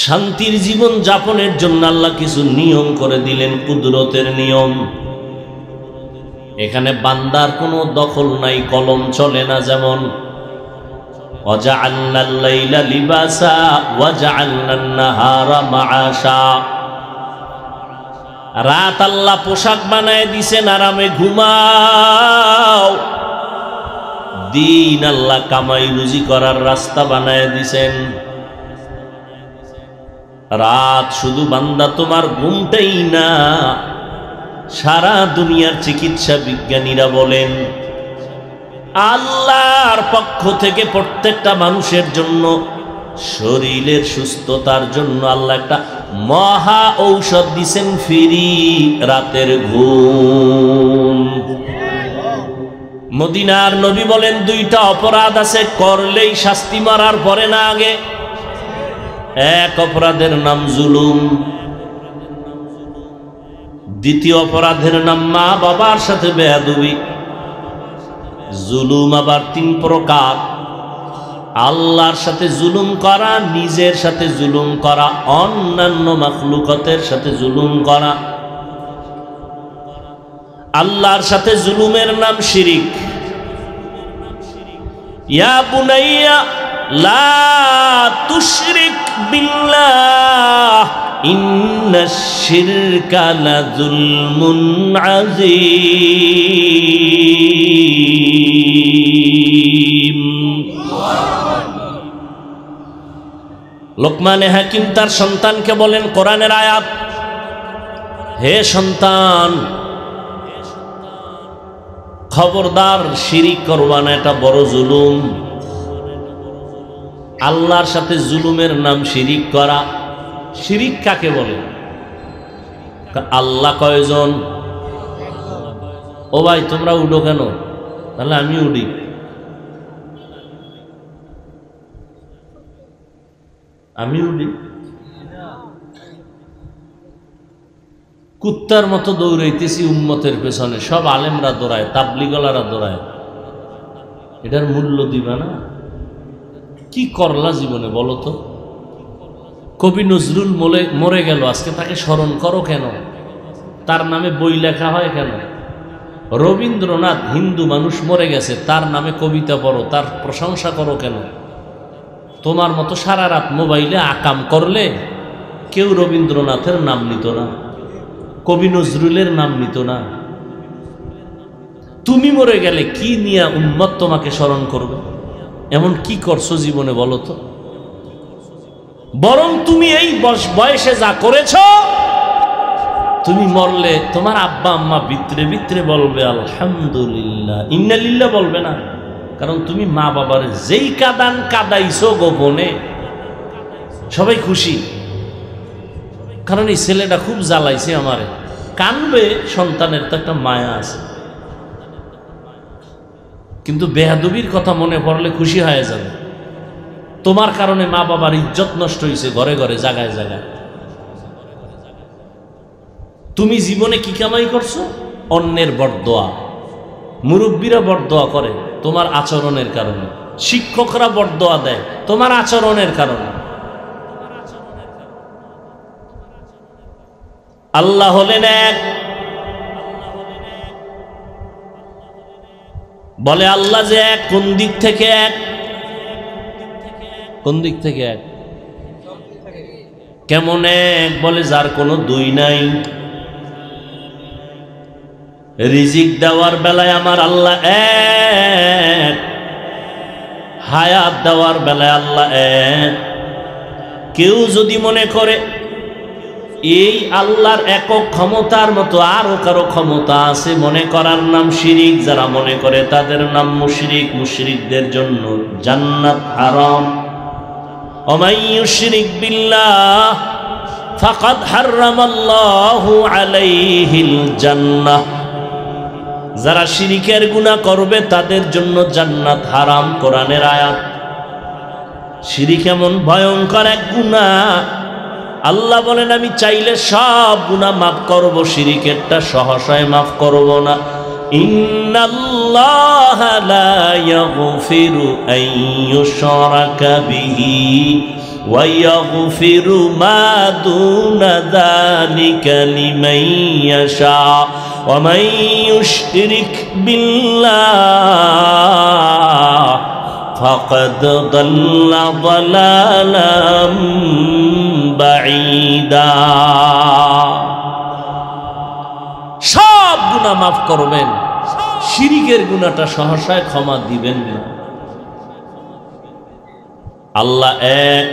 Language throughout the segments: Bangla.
শান্তির জীবন যাপনের জন্য আল্লাহ কিছু নিয়ম করে দিলেন, কুদরতের নিয়ম। এখানে বান্দার কোনো দখল নাই, কলম চলে না। যেমন ওয়াজআলনাল লাইলা লিবাসা ওয়াজআলনান নাহারা মাআশা, রাত আল্লাহ পোশাক বানায় দিছেন, আরামে ঘুমাও। দিন আল্লাহ কামাই রুজি করার রাস্তা বানায় দিছেন। রাত শুধু বান্দা তোমার ঘুমটাই না, সারা দুনিয়ার চিকিৎসা বিজ্ঞানীরা বলেন আল্লাহর পক্ষ থেকে প্রত্যেকটা মানুষের জন্য শরীরের সুস্থতার জন্য আল্লাহ একটা মহা ঔষধ দিছেন, ফ্রি রাতের ঘুম। মদিনার নবী বলেন দুইটা অপরাধ আছে, করলেই শাস্তি, মারার পরে না আগে। এক অপরাধের নাম জুলুম, দ্বিতীয় অপরাধের নাম মা বাবার সাথে বেয়াদবি। জুলুম আবার তিন প্রকার: আল্লাহর সাথে জুলুম করা, নিজের সাথে জুলুম করা, অন্যান্য মাখলুকাতের সাথে জুলুম করা। আল্লাহর সাথে জুলুমের নাম শিরিক। ইয়া বুনাইয়া লা তুশরিক বিল্লাহ ইন্নাশ শিরকা লাযুলমুন আযীম। লোকমানে হাকিম তার সন্তানকে বলেন, কোরআনের আয়াত, হে সন্তান, খবরদার শিরিক করবা না, এটা বড় জুলুম। আল্লাহর সাথে জুলুমের নাম শিরিক করা। শিরিক কাকে বলে? আল্লাহ কয়জন? ও ভাই তোমরা উঠো কেন? তাহলে আমি উঠি। আমি উঠি? কুত্তার মতো দৌড়াইতেছি উম্মতের পেছনে, সব আলেমরা দৌড়ায়, তাবলিগলারা দৌড়ায়। এটার মূল্য দিবা না? কি করলা জীবনে বলো তো? কবি নজরুল মরে গেল, আজকে তাকে স্মরণ করো কেন? তার নামে বই লেখা হয় কেন? রবীন্দ্রনাথ, হিন্দু মানুষ, মরে গেছে, তার নামে কবিতা পড়ো, তার প্রশংসা করো কেন? তোমার মতো সারা রাত মোবাইলে আকাম করলে কেউ রবীন্দ্রনাথের নাম নিত না, কবি নজরুলের নাম নিত না। তুমি মরে গেলে কি নিয়ে উম্মত তোমাকে স্মরণ করবে? এমন কি করছো জীবনে বলো তো? বরং তুমি এই বয়সে যা করেছ, তুমি মরলে তোমার আব্বা আম্মা ভিতরে ভিতরে বলবে আলহামদুলিল্লাহ, ইন্নালিল্লাহ বলবে না। কারণ তুমি মা বাবার যেই কাদান কাদাইছো গোপনে, সবাই খুশি, কারণ এই ছেলেটা খুব জ্বালাইছে আমারে। কানবে, সন্তানের তো একটা মায়া আছে, কিন্তু বেয়াদবির কথা মনে পড়লে খুশি হয়ে যাবে। তোমার কারণে মা বাবার ইজ্জত নষ্ট হয়েছে ঘরে ঘরে, জায়গায় জায়গায়। তুমি জীবনে কি কামাই করছো? অন্যের বরদোয়া। মুরব্বীরা বরদোয়া করে তোমার আচরণের কারণে, শিক্ষকরা বরদোয়া দেয় তোমার আচরণের কারণে। আল্লাহ হলেন এক। বলে আল্লাহ যে এক, কোন দিক থেকে এক? কোন দিক থেকে এক? কেমন এক? বলে যার কোনো দুই নাই। রিজিক দেওয়ার বেলায় আমার আল্লাহ এক, হায়াত দেওয়ার বেলায় আল্লাহ এক। কেউ যদি মনে করে এই আল্লাহর একক ক্ষমতার মতো আরো কারো ক্ষমতা আছে, মনে করার নাম শিরিক। যারা মনে করে তাদের নাম মুশরিক। মুশরিকদের জন্য জান্নাত হারাম। ওমাই ইউশরিক বিল্লাহ ফাকাদ হারামাল্লাহু আলাইহিল জান্নাহ। যারা শিরিকের গুনাহ করবে তাদের জন্য জান্নাত হারাম। কোরআনের আয়াত। শিরিক এমন ভয়ঙ্কর এক গুনাহ, আল্লাহ বলেন আমি চাইলে সব গুনাহ মাফ করব, শিরিকেরটা সহসায় মাফ করব না। ইন্নাল্লাহা লা ইয়াগফিরু আন ইউশরাকা বিহি ويغفر ما دون ذلك لمن يشاء ومن يشرك بالله فقد ضل ضلالا بعيدا সব গুনাহ মাফ করবেন, শিরকের গুনাহটা সহসায় ক্ষমা দিবেন না। আল্লাহ এক,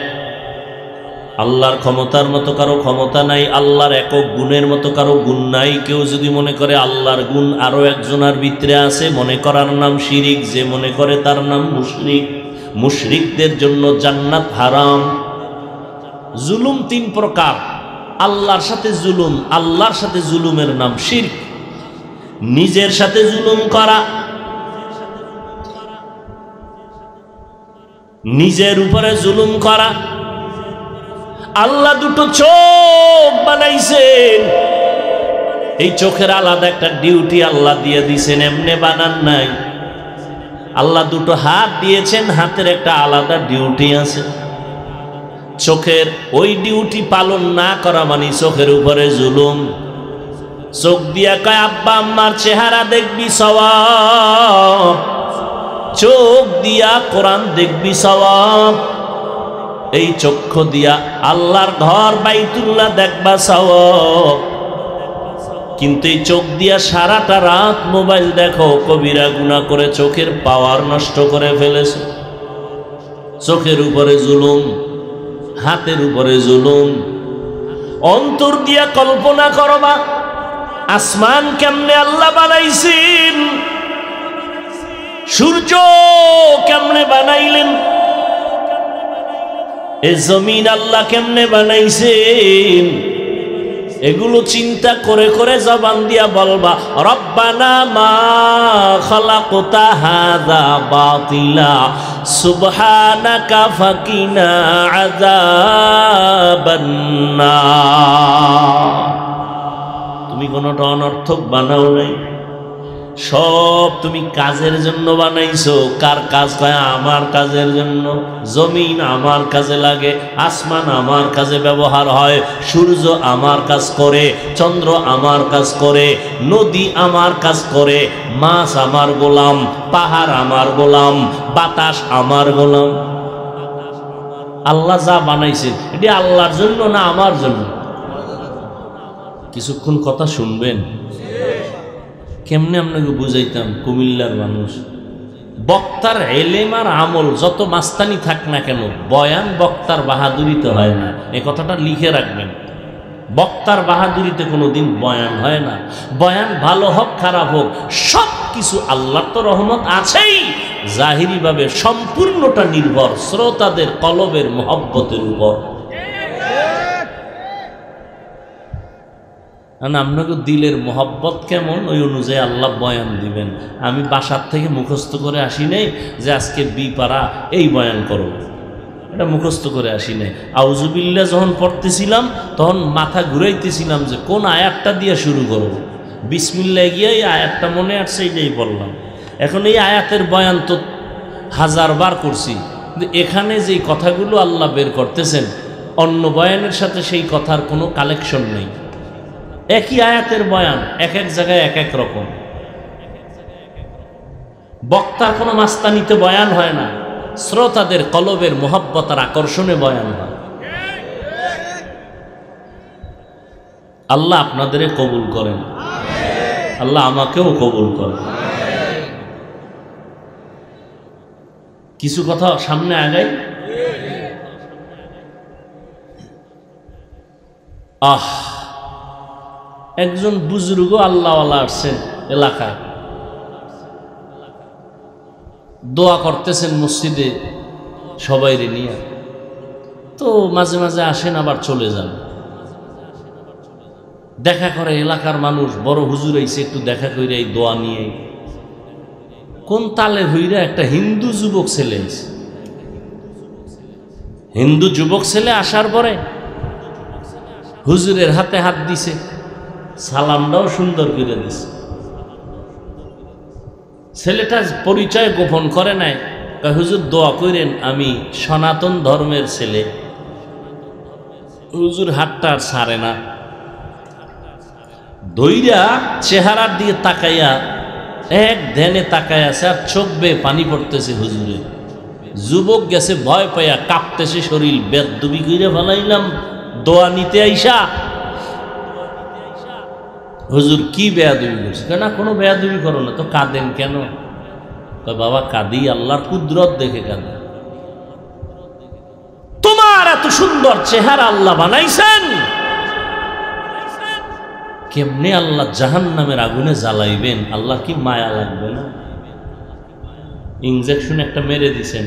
আল্লাহর ক্ষমতার মতো কারো ক্ষমতা নাই, আল্লাহর একক গুণের মতো কারো গুণ নাই। কেউ যদি মনে করে আল্লাহর গুণ আরো একজনের ভিতরে আছে, মনে করার নাম শিরিক, যে মনে করে তার নাম মুশরিক। মুশরিকদের জন্য জান্নাত হারাম। জুলুম তিন প্রকার, আল্লাহর সাথে জুলুম, আল্লাহর সাথে জুলুমের নাম শিরক। নিজের সাথে জুলুম করা, নিজের উপরে জুলুম করা। আল্লাহ দুটো চোখ বানাইছেন, এই চোখের আলাদা একটা ডিউটি আল্লাহ দিয়ে দিয়েছেন, এমনি বানান নাই। আল্লাহ দুটো হাত দিয়েছেন, হাতের একটা আলাদা ডিউটি আছে। চোখের ওই ডিউটি পালন না করা মানে চোখের উপরে জুলুম। চোখ দিয়া কয় আব্বা আম্মার চেহারা দেখবি সওয়াব, চোখ দিয়া কোরআন দেখবি সওয়াব। এই চক্ষু দিয়া আল্লাহর ঘর বাইতুল্লাহ দেখবা সওয়াব। কিন্তু এই চোখ দিয়া সারাটা রাত মোবাইল দেখো, কবিরা গুনাহ করে চোখের পাওয়ার নষ্ট করে ফেলেছে। চোখের উপরে জুলুম, হাতের উপরে জুলুম। অন্তর দিয়া কল্পনা করবা আসমান কেমনে আল্লাহ বানাইছেন, সূর্য কেমনে বানাইলেন, এই জমিন আল্লাহ কেমনে বানাইছেন। এগুলো চিন্তা করে করে জবান দিয়া বলবা রব্বানা মা খালাকতা হাযা বাতিলা সুবহানাকা ফাকিনা আযাবান নার। তুমি কোনটা অনর্থক বানাও নাই, সব তুমি কাজের জন্য বানাইছো। কার কাজ? কয় আমার কাজের জন্য। জমিন আমার কাজে লাগে, আসমান আমার কাজে ব্যবহার হয়, সূর্য আমার কাজ করে, চন্দ্র আমার কাজ করে, নদী আমার কাজ করে, মাছ আমার গোলাম, পাহাড় আমার গোলাম, বাতাস আমার গোলাম। আল্লাহ যা বানাইছেন এটি আল্লাহর জন্য না আমার জন্য? কিছুক্ষণ কথা শুনবেন, কেমনে আপনাকে বুঝাইতাম। কুমিল্লার মানুষ, বক্তার এলেম আর আমল যত মাস্তানি থাক না কেন, বয়ান বক্তার বাহাদুরিতে হয় না। এ কথাটা লিখে রাখবেন। বক্তার বাহাদুরিতে কোনোদিন বয়ান হয় না। বয়ান ভালো হোক খারাপ হোক, সব কিছু আল্লাহর তো রহমত আছেই, জাহিরিভাবে সম্পূর্ণটা নির্ভর শ্রোতাদের কলবের মহব্বতের উপর। আপনাকে দিলের মহব্বত কেমন, ওই অনুযায়ী আল্লাহ বয়ান দিবেন। আমি বাসার থেকে মুখস্থ করে আসি নাই যে আজকে বিপাড়া এই বয়ান করো, এটা মুখস্থ করে আসি নাই। আউযুবিল্লাহ যখন পড়তেছিলাম তখন মাথা ঘুরাইতেছিলাম যে কোন আয়াতটা দিয়ে শুরু করব। বিসমিল্লাহ গিয়ে এই আয়াতটা মনে আসছে, এইটাই বললাম। এখন এই আয়াতের বয়ান তো হাজারবার করছি, কিন্তু এখানে যেই কথাগুলো আল্লাহ বের করতেছেন অন্য বয়ানের সাথে সেই কথার কোনো কালেকশন নেই। একই আয়াতের বয়ান এক এক জায়গায় এক এক রকম। বক্তার কোনো মাস্তানিতে বয়ান হয় না, শ্রোতাদের কলবের মোহব্বত আর আকর্ষণে বয়ান হয়। আল্লাহ আপনাদের কবুল করেন, আল্লাহ আমাকেও কবুল করেন। কিছু কথা সামনে আগাই। একজন বুজুর্গ আল্লাহওয়ালা আসছেন এলাকায়, দোয়া করতেছেন মসজিদে সবাইরে নিয়ে। তো মাঝে মাঝে আসেন আবার চলে যান, দেখা করে এলাকার মানুষ, বড় হুজুর আইছে একটু দেখা করে এই দোয়া নিয়ে। কোন তালে হইরা একটা হিন্দু যুবক ছেলে আইছে। হিন্দু যুবক ছেলে আসার পরে হুজুরের হাতে হাত দিছে, সালামটাও সুন্দর করে দিছে। ছেলেটা পরিচয় গোপন করে নাই, হুজুর দোয়া করেন, আমি সনাতন ধর্মের ছেলে, হুজুর হাতটা আর ছাড়ে না, দইরা চেহারার দিকে তাকাইয়া এক ধ্যানে তাকায় আছে, আর চোখ বেয়ে পানি পড়তেছে হুজুরে। যুবক গেছে ভয় পাইয়া, কাঁপতেছে শরীর, বেদবি কইরা ফেলাইলাম দোয়া নিতে আইসা। হুজুর কি বেয়াদবি করছে? না কোনো বেয়াদবি করো না তো, কাঁদেন কেন? বাবা কাঁদি আল্লাহর কুদরত দেখে কাঁদে। তোমার এত সুন্দর চেহারা আল্লাহ বানাইছেন, কেমনে আল্লাহ জাহান্নামের আগুনে জ্বালাইবেন? আল্লাহ কি মায়া লাগবে না? ইনজেকশন একটা মেরে দিছেন,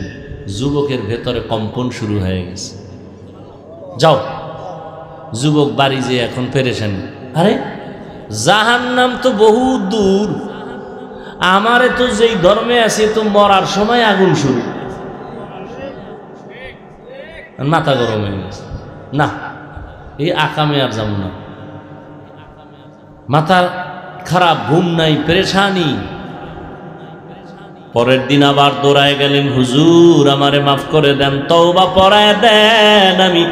যুবকের ভেতরে কম্পন শুরু হয়ে গেছে। যাও, যুবক বাড়ি যেয়ে এখন পেরেছেন, আরে জাহান্নাম তো বহু দূর, আমারে তো যেই ধর্মে আছে তো মরার সময় আগুন শুরু। মাথা গরম হয়ে গেছে, না এই আকামে আর যাব না, মাথা খারাপ, ঘুম নাই, পেরেশানি। পরের দিন আবার দৌড়ায় গেলেন, হুজুর আমারে মাফ করে দেন, তওবা পড়ায় দেন, আমি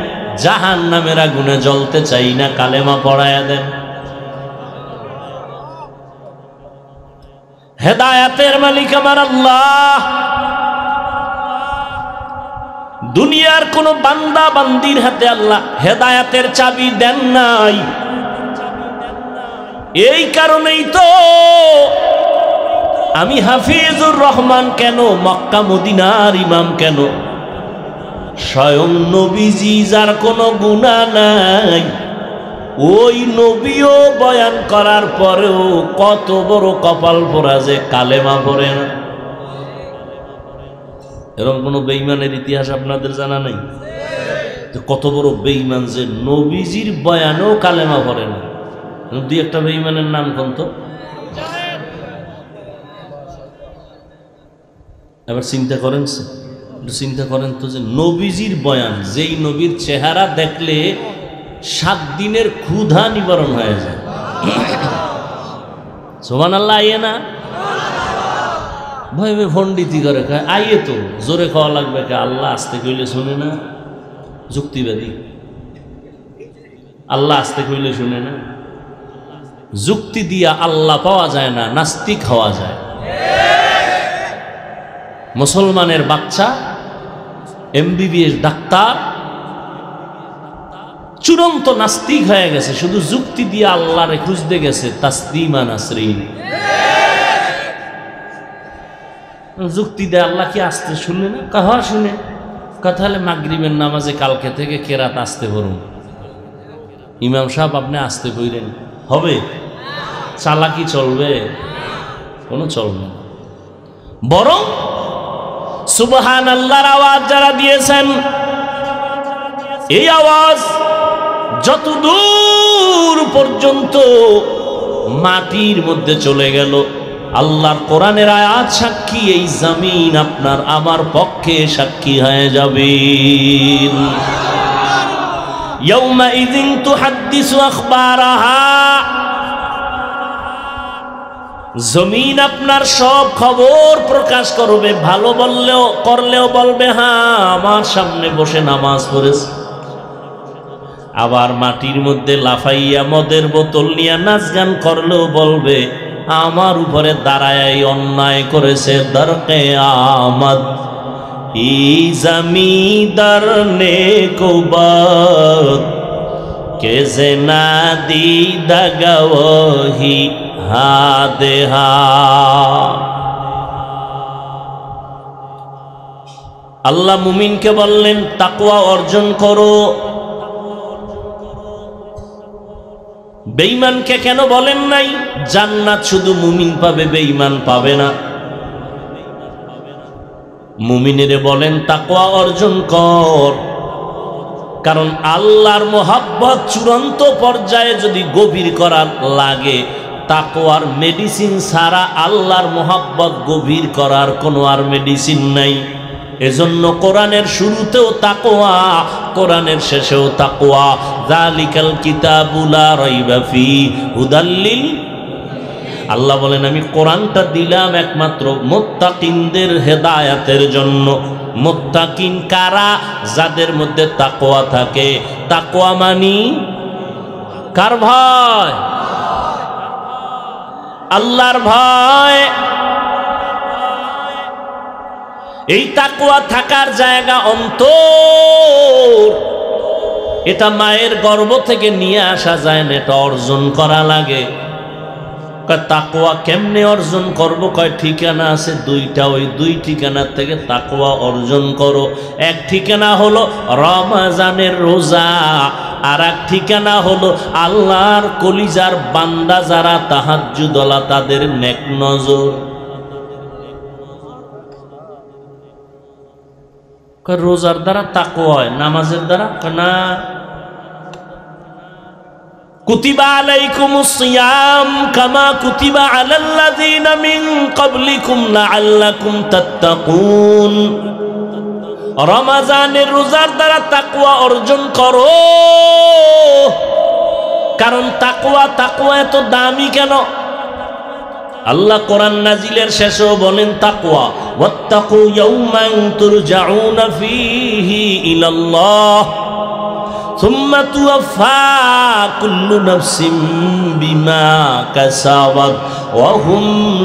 জাহান্নামের আগুনে জ্বলতে চাই না, কালেমা পড়ায় দেন। হেদায়েতের মালিক আমার আল্লাহ। দুনিয়ার কোন বান্দা বান্দির হাতে আল্লাহ হেদায়েতের চাবি দেন নাই। এই কারণেই তো আমি হাফিজুর রহমান কেন, মক্কা মদিনার ইমাম কেন, স্বয়ং নবীজি যার কোনো গুনাহ নাই, ওই নবীও বয়ান করার পরেও কত বড় কপাল পোড়া যে কালেমা পড়ে না। এরকম কোন বেঈমানের ইতিহাস আপনাদের জানা নাই? কত বড় বেঈমান যে নবীজির বয়ানেও কালেমা পড়ে না। দুই একটা বেঈমানের নাম কোন তো? এবার চিন্তা করেন, চিন্তা করেন তো, যে নবীজির বয়ান, যেই নবীর চেহারা দেখলে 7 দিনের ক্ষুধা নিবারণ হয়ে যায়। সুবহানাল্লাহ, আইয়ে না? ভয় ভয় ভণ্ডীতি করে খায়, আইয়ে তো জোরে খাওয়া লাগবে কে? আল্লাহ আসতে কইলে শুনে না, যুক্তিবাদী। আল্লাহ আসতে কইলে শুনে না, যুক্তি দিয়া আল্লাহ পাওয়া যায় না, নাস্তিক হওয়া যায়। মুসলমানের বাচ্চা MBBS ডাক্তার চূড়ান্ত নাস্তিক হয়ে গেছে, শুধু যুক্তি দিয়ে আল্লাহরে খুঁজতে গেছে। তাসলিমা নাসরিন যুক্তি দেয়, আল্লাহ কি আসতে শুনে না? কাহা শুনে, কথা হলে মাগরিবের নামাজে কালকে থেকে কেরাত আসতে পড়ুন। ইমাম সাহেব আপনি আসতে কইলেন, হবে? চালাকি চলবে? কোনো চলবে না। বরং সুবহানাল্লাহর আওয়াজ যারা দিয়েছেন, এই আওয়াজ যত দূর পর্যন্ত মাটির মধ্যে চলে গেল, আল্লাহর কোরআনের আয়াত সাক্ষী, এই জমিন আপনার আমার পক্ষে সাক্ষী হয়ে যাবে। ইয়াউমাইযিন তুহাদ্দিসু আখবারাহা, জমিন আপনার সব খবর প্রকাশ করবে। ভালো বললেও করলেও বলবে, হ্যাঁ আমার সামনে বসে নামাজ পড়েছে। আবার মাটির মধ্যে লাফাইয়া মদের বোতল নিয়ে নাচ গান করলেও বলবে, আমার উপরে দাঁড়ায় অন্যায় করেছে। দরকে আমদ ই জমিদার নে কুবাদ কে জেনা দি দগওহি হাদেহা। আল্লাহ মুমিনকে বললেন, তাকওয়া অর্জন করো। বেঈমানকে কেন বলেন নাই? জান্নাত শুধু মুমিন পাবে, বেঈমান পাবে না। মুমিনেরে বলেন তাকওয়া অর্জন কর, কারণ আল্লাহর মোহাব্বত চূড়ান্ত পর্যায়ে যদি গভীর করার লাগে, তাকওয়ার মেডিসিন ছাড়া আল্লাহর মোহাব্বত গভীর করার কোনো আর মেডিসিন নাই। এজন্য কোরআনের শুরুতেও তাকওয়া, কোরআনের শেষেও তাকওয়া। যালিকাল কিতাবু লা রাইবা ফি হুদাল লিল। আল্লাহ বলেন, আমি কোরআনটা দিলাম একমাত্র মুত্তাকিনদের হেদায়েতের জন্য। মুত্তাকিন কারা? যাদের মধ্যে তাকওয়া থাকে। তাকওয়া মানি কার ভয়? আল্লাহর ভয়। এই তাকওয়া থাকার জায়গা অন্তর। এটা মায়ের গর্ভ থেকে নিয়ে আসা যায় না, এটা অর্জন করা লাগে। তাকওয়া কেমনে অর্জন করব? কয় ঠিকানা আছে দুইটা, ওই দুই ঠিকানার থেকে তাকওয়া অর্জন করো। এক ঠিকানা হলো রমজানের রোজা, আর এক ঠিকানা হলো আল্লাহর কলিজার বান্দা যারা তাহাজ্জুদওয়ালা তাদের নেক নজর। রোজার দ্বারা তাকওয়া হয়, নামাজের দ্বারা না। কুতিবা আলাইকুমুস সিয়াম কামা কুতিবা আলাল্লাযীনা মিন ক্বাবলিকুম লাআল্লাকুম তাত্তাকুন। রমজানের রোজার দ্বারা তাকওয়া অর্জন করো। কারণ তাকওয়া এত দামি কেন? আল্লাহ কোরআন নাজিলের শেষেও বলেন তাকওয়া, ওয়াত্তাকু ইয়াওমান তুরজাউনা ফীহি ইলাল্লাহ সুম্মা তুওয়াফা কুল্লু নাফসিন বিমা কাসাবাত ওয়া হুম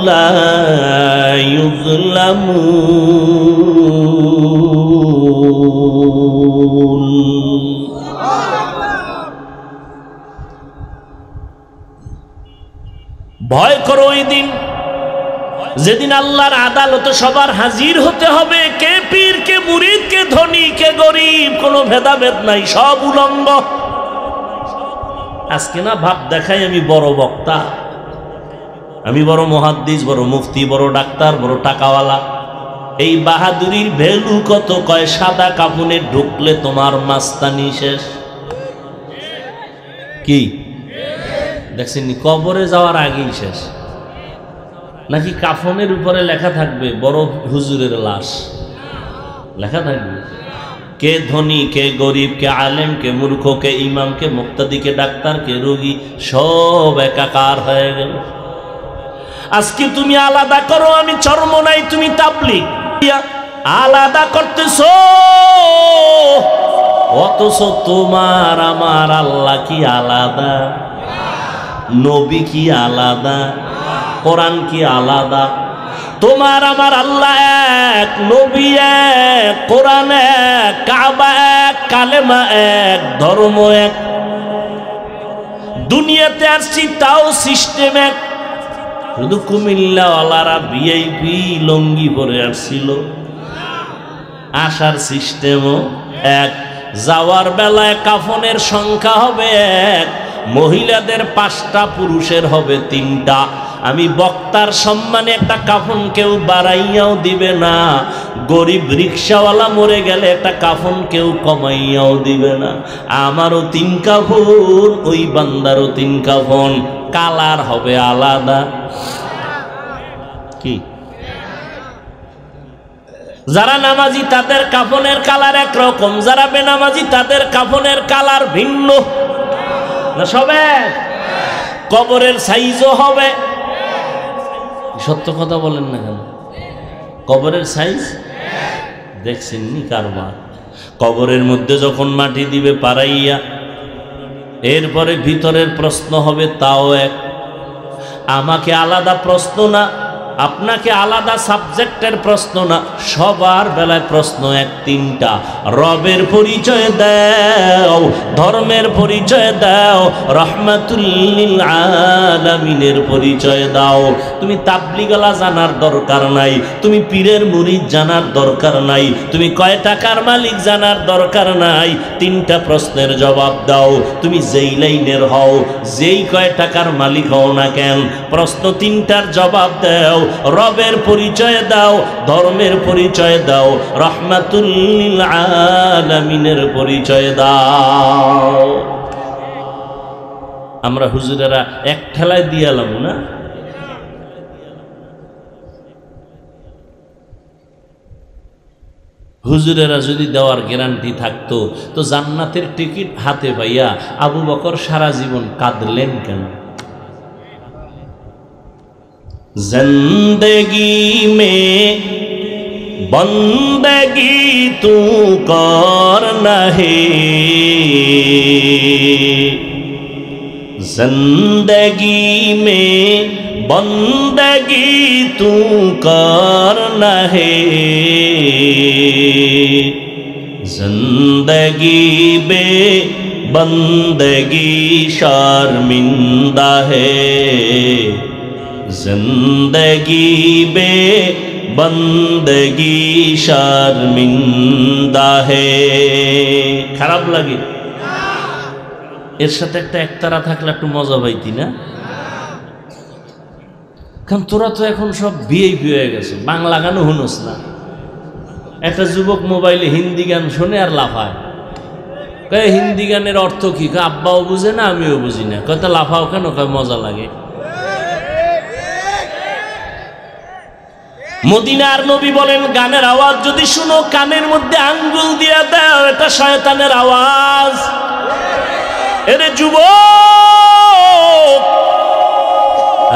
লা ইউযলামুন। ভয় করো ওই দিন যেদিন আল্লাহর আদালতে সবার হাজির হতে হবে। কে পীর, কে মুরিদ, কে ধনী, কে গরিব, কোনো ভেদাভেদ নাই, সব উলঙ্গ। আজকে না ভাব দেখাই আমি বড় বক্তা, আমি বড় মুহাদ্দিস, বড় মুফতি, বড় ডাক্তার, বড় টাকাওয়ালা। এই বাহাদুরির ভ্যালু কত? কয় সাদা কাফনে ঢুকলে তোমার মাস্তানি শেষ। কি দেখছেন? কবরে যাওয়ার আগেই শেষ। নাকি কাফনের উপরে লেখা থাকবে বড় হুজুরের লাশ? লেখা থাকবে কে ধনী, কে গরিব, কে আলেম, কে মূর্খ, কে ইমাম, কে মুক্তাদি, কে ডাক্তার, কে রোগী, সব একাকার হয়ে গেল। আজকে তুমি আলাদা করো, আমি চরমনাই, তুমি তাবলীগ, আলাদা করতেছো। অথচ তোমার আমার আল্লাহ কি আলাদা? নবী কি আলাদা? কোরআন কি আলাদা? তোমার আমার আল্লাহ এক, নবী এক, কোরআন এক, কাবা এক, কালেমা এক, ধর্ম এক। দুনিয়াতে আসছি তাও সিস্টেম এক। শুধু কুমিল্লাওয়ালারা ভিআইপি লঙ্গি পরে আসছিল, আসার সিস্টেমও এক। যাওয়ার বেলায় কাফনের সংখ্যা হবে এক, মহিলাদের 5টা, পুরুষের হবে 3টা। আমি বক্তার সম্মানে একটা কাফন কেউ বাড়াইয়াও দিবে না। গরিব রিক্সাওয়ালা মরে গেলে একটা কাফন কেউ কমাইয়াও দিবে না। আমারও 3 কাফন, ওই বান্দারও 3 কাফন, কালার হবে আলাদা। কি? যারা নামাজি তাদের কাফনের কালার একরকম, যারা বেনামাজি তাদের কাফনের কালার ভিন্ন। না সবে কবরের সাইজও হবে। সত্য কথা বলেন না কেন? কবরের সাইজ দেখছেন নি কারবার? কবরের মধ্যে যখন মাটি দিবে পাড়াইয়া, এরপরে ভিতরের প্রশ্ন হবে তাও এক। আমাকে আলাদা প্রশ্ন না, আপনাকে আলাদা সাবজেক্টের প্রশ্ন না, সবার বেলায় প্রশ্ন এক 3টা। রবের পরিচয় দাও, ধর্মের পরিচয় দাও, রহমাতুল লিল আলামিনের পরিচয় দাও। তুমি তাবলীগওয়ালা জানার দরকার নাই, তুমি পীরের মুরিদ জানার দরকার নাই, তুমি কয় টাকার মালিক জানার দরকার নাই। 3টা প্রশ্নের জবাব দাও। তুমি যেই লাইনের হও, যেই কয় টাকার মালিক হও না কেন, প্রশ্ন 3টার জবাব দাও। রবের পরিচয় দাও, ধর্মের পরিচয় দাও, রহমাতুল লিল আলামিনের পরিচয় দাও। আমরা হুজুরেরা এক ঠেলায় দিয়ালাম না? হুজুরেরা যদি দেওয়ার গ্যারান্টি থাকতো তো জান্নাতের টিকিট হাতে পাইয়া আবু বকর সারা জীবন কাঁদলেন কেন? जिंदगी में बंदगी तू करना है, जिंदगी में बंदगी तू करना है, जिंदगी बे बंदगी शर्मिंदा है, जिंदगी बे बंदगी शर्मिंदा है। খারাপ লাগে? এর সাথে একটা একতারা থাকলে একটু মজা পাইতি না? কারণ তোরা তো এখন সব ভিআইপি হয়ে গেছে, বাংলা গানও শুনোস না। একটা যুবক মোবাইলে হিন্দি গান শুনে আর লাফায়, কয় হিন্দি গানের অর্থ কি? আব্বাও বুঝে না, আমিও বুঝি না। কয়টা লাফাও কেন? কয় মজা লাগে। মদিনার নবী বলেন, গানের আওয়াজ যদি শুনো কানের মধ্যে আঙ্গুল দিয়ে দাও, এটা শয়তানের আওয়াজ। এরে যুবক,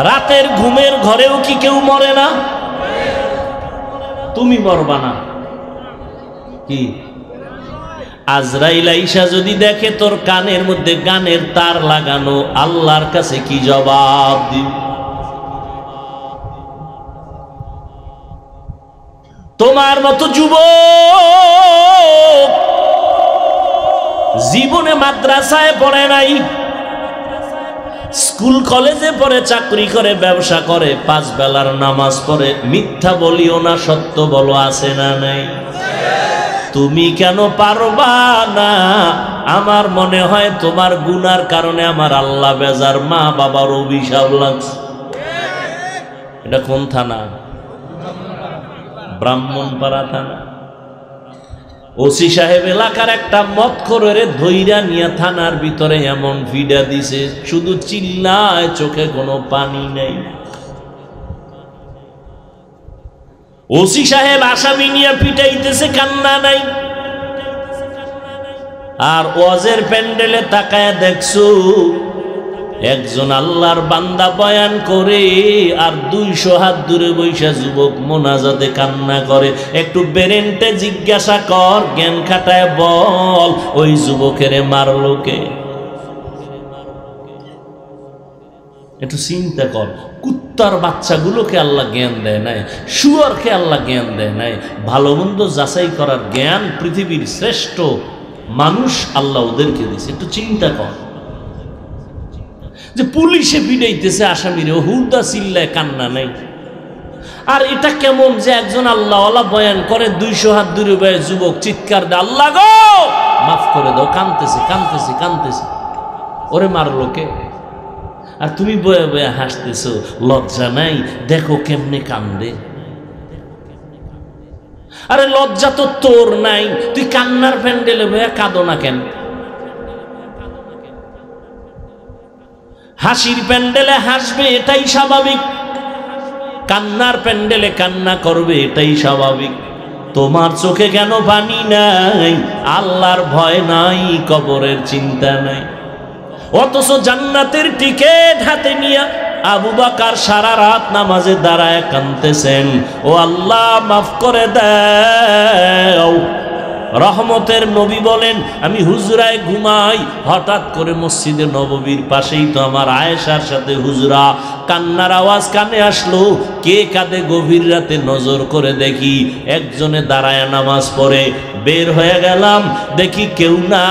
রাতের ঘুমের ঘরেও কি কেউ মরে না? তুমি মরবা না কি? আজরাইল আইসা যদি দেখে তোর কানের মধ্যে গানের তার লাগানো, আল্লাহর কাছে কি জবাব দিবি? তোমার মতো যুবক জীবনে মাদ্রাসায় পড়ে নাই, স্কুল কলেজে পড়ে, চাকরি করে, ব্যবসা করে, 5 বেলার নামাজ পড়ে, মিথ্যা বলিও না, সত্য বলো, আছে না নাই? তুমি কেন পারবা না? আমার মনে হয় তোমার গুনার কারণে আমার আল্লাহ বেজার, মা বাবার অভিশাপ লাগছে। এটা কোন থানা? ব্রাহ্মণপাড়া থানা। ওসি সাহেব এলাকার একটা মদখোরের ধইরা নিয়ে থানার ভিতরে এমন ভিড়া দিছে, শুধু চিল্লায়, চোখে কোনো পানি নেই। ওসি সাহেব আসামি নিয়ে পিটাইতেছে, কান্না নাই। আর ওয়াজের প্যান্ডেলে তাকায় দেখছো একজন আল্লাহর বান্দা বয়ান করে, আর 200 হাত দূরে বৈশা যুবক মোনাজাতে কান্না করে। একটু বেরেন্টে জিজ্ঞাসা কর, জ্ঞান খাটায় বল, ওই যুবকের মারলো কে? একটু চিন্তা কর। কুত্তার বাচ্চাগুলোকে আল্লাহ জ্ঞান দেয় নাই, শুয়োরকে আল্লাহ জ্ঞান দেয় নাই। ভালো মন্দ যাচাই করার জ্ঞান পৃথিবীর শ্রেষ্ঠ মানুষ আল্লাহ ওদেরকে দিয়েছে। একটু চিন্তা কর যে পুলিশে পিটাইতেছে আসামিরে, হুদা চিল্লায়, কান্না নাই। আর এটা কেমন যে একজন আল্লাহওয়ালা বয়ান করে, 200 হাত দূরে বয়ে যুবক চিৎকার দেয়, আল্লাহ গো মাফ করে দাও, কাঁদতেছে কাঁদতেছে কাঁদতেছে। ওরে মারলো কে? আর তুমি বয়ে বয়ে হাসতেছো, লজ্জা নাই? দেখো কেমনে কান্দে। আরে লজ্জা তো তোর নাই, তুই কান্নার প্যান্ডেলে বয়ে কাঁদো না কেন? হাসির প্যান্ডেলে হাসবে, এটাই স্বাভাবিক। কান্নার প্যান্ডেলে কান্না করবে, এটাই স্বাভাবিক। তোমার চোখে কেন পানি নাই? আল্লাহর ভয় নাই, কবরের চিন্তা নাই। অথচ জান্নাতের টিকেট হাতে নিয়ে আবু বকর সারা রাত নামাজে দাঁড়ায় কাঁদতেছেন, ও আল্লাহ মাফ করে দাও। রহমতের নবী বলেন, আমি হুজরায় ঘুমাই, হঠাৎ করে মসজিদে নববীর পাশেই তো আমার আয়েশার সাথে হুজরা, কান্নার আওয়াজ কানে আসলো। কে কাঁদে গভীর রাতে নজর করে দেখি একজনে দাঁড়ায় নামাজ পড়ে। বের হয়ে গেলাম, দেখি কেউ না,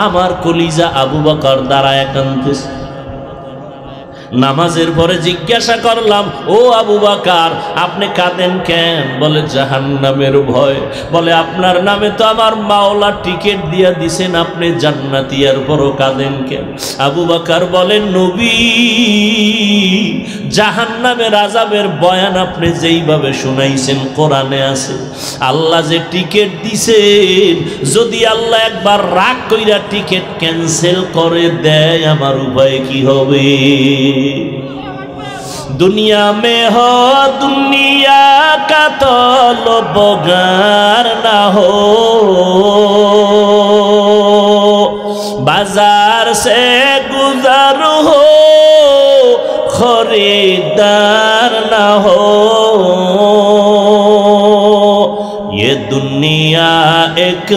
আমার কলিজা আবু বকর দাঁড়ায় কাঁদতেছে। নামাজের পরে জিজ্ঞাসা করলাম, ও আবু বকর আপনি কাঁদেন কেন? বলে জাহান্নামের ভয়। বলে আপনার নামে তো আমার মাওলা টিকিট দিয়া দিছেন, আপনি জান্নাতি, এর পরও কাঁদেন কেন? আবু বকর বলেন, নবী জাহান্নামের আযাবের বয়ান আপনি যেইভাবে শুনাইছেন কোরআনে আছে। আল্লাহ যে টিকিট দিছেন, যদি আল্লাহ একবার রাগ কইরা টিকিট ক্যান্সেল করে দেয়, আমার উপায় কি হবে? दुनिया में हो दुनिया का तलबगार ना हो, बाजार से गुजर हो खरीदार ना हो, दुनिया एक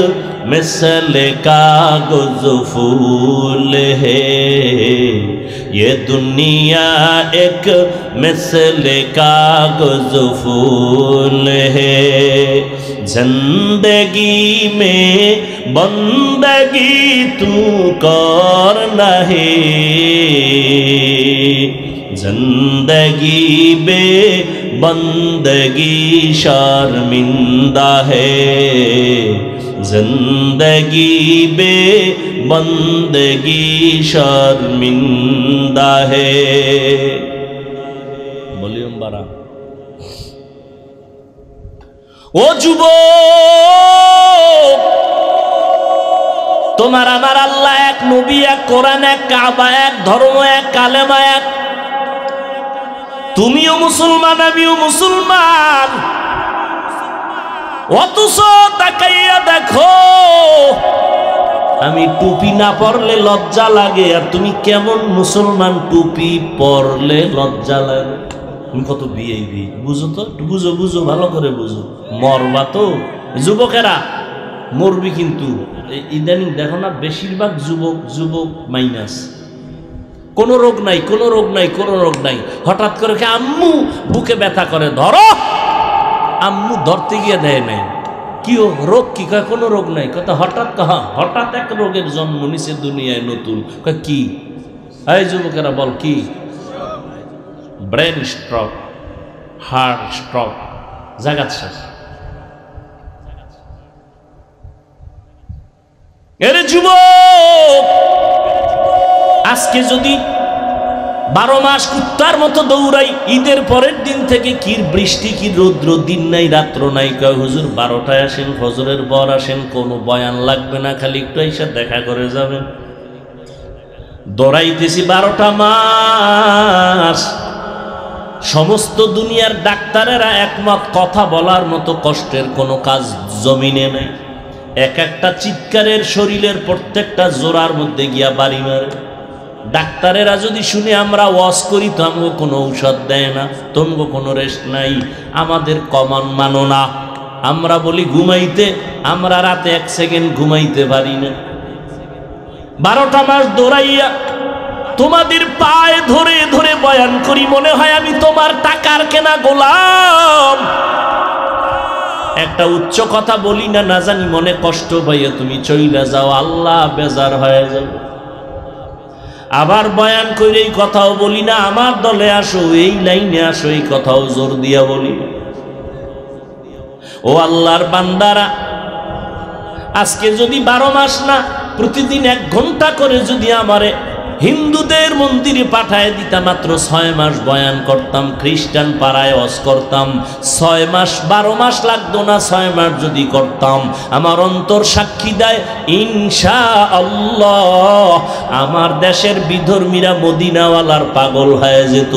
मिसल कागज फूल है, ये दुनिया एक मिसल कागज फूल है। जिंदगी में बंदगी तू करना है, जिंदगी बे बंदगी शर्मिंदा है, जिंदगी बे बंदगी शर्मिंदा है। वॉल्यूम बढ़ा। ও যুবক, তোমার আমার আল্লাহ এক, নবী এক, কোরআন এক, কাবা এক, ধর্ম এক, কালেমা এক। তুমিও মুসলমান, আমিও মুসলমান, অথচ তাকাইয়া দেখো আমি টুপি না পরলে লজ্জা লাগে, আর তুমি কেমন মুসলমান টুপি পরলে লজ্জা লাগে। তুমি কত বিআইবি, বুঝো তো, বুঝো বুঝো, ভালো করে বুঝো। মরবা তো যুবকেরা, মরবি কিন্তু। ইদানিং দেখো না বেশিরভাগ যুবক যুবক মাইনাস, কোনো রোগ নাই, কোনো রোগ নাই, কোনো রোগ নাই। হঠাৎ করে আম্মু বুকে ব্যথা করে, ধরো, আম্মু ধরতে গিয়ে দেয় নাই। কি রোগ? কি কয় কোনো রোগ নাই। কথা হঠাৎ কহা, হঠাৎ এক রোগের জন্ম নিছে দুনিয়ায় নতুন। কি? এই যুবকেরা বল কি? ব্রেন স্ট্রোক, হার্ট স্ট্রোক, জাগাত শেষ। এরে যুবক, আজকে যদি 12 মাস কুত্তার মতো দৌড়াই, ঈদের পরের দিন থেকে কি বৃষ্টি, কি রৌদ্র, দিন নাই রাত্র নাই, কয় হুজুর 12টায় আসেন, ফজরের পর আসেন, কোনো বয়ান লাগবে না, খালি একটু এসে দেখা করে যাবেন। দৌড়াইতেছি 12টা মাস। সমস্ত দুনিয়ার ডাক্তারেরা একমত, কথা বলার মতো কষ্টের কোনো কাজ জমিনে নেই। এক একটা চিৎকারের শরীরের প্রত্যেকটা জোড়ার মধ্যে গিয়া বাড়ি মারে। ডাক্তারেরা যদি শুনে আমরা ওয়াজ করি তো আমাকে কোনো ঔষধ দেয় না, তোমাকে কোনো রেস্ট নাই, আমাদের কমান মানো না। আমরা বলি ঘুমাইতে, আমরা রাতে 1 সেকেন্ড ঘুমাইতে পারি না। 12টা মাস দৌড়াইয়া তোমাদের পায়ে ধরে ধরে বয়ান করি, মনে হয় আমি তোমার টাকার কেনা গোলাম। একটা উচ্চ কথা বলি না, না জানি মনে কষ্ট পাইয়া তুমি চইলা যাও, আল্লাহ বেজার হয়ে যাও। আবার বয়ান করে এই কথাও বলি না, আমার দলে আসো, এই লাইনে আসো, এই কথাও জোর দিয়া বলি। ও আল্লাহর বান্দারা, আজকে যদি 12 মাস না, প্রতিদিন 1 ঘন্টা করে যদি আমারে হিন্দুদের মন্দিরে পাঠায় দিতা, মাত্র 6 মাস বয়ান করতাম, খ্রিস্টান পাড়ায় ওয়াজ করতাম, 6 মাস 12 মাস লাগতো না, 6 মাস যদি করতাম, আমার অন্তর সাক্ষী দেয় ইনশাআল্লাহ আমার দেশের বিধর্মীরা মদিনাওয়ালার পাগল হয়ে যেত।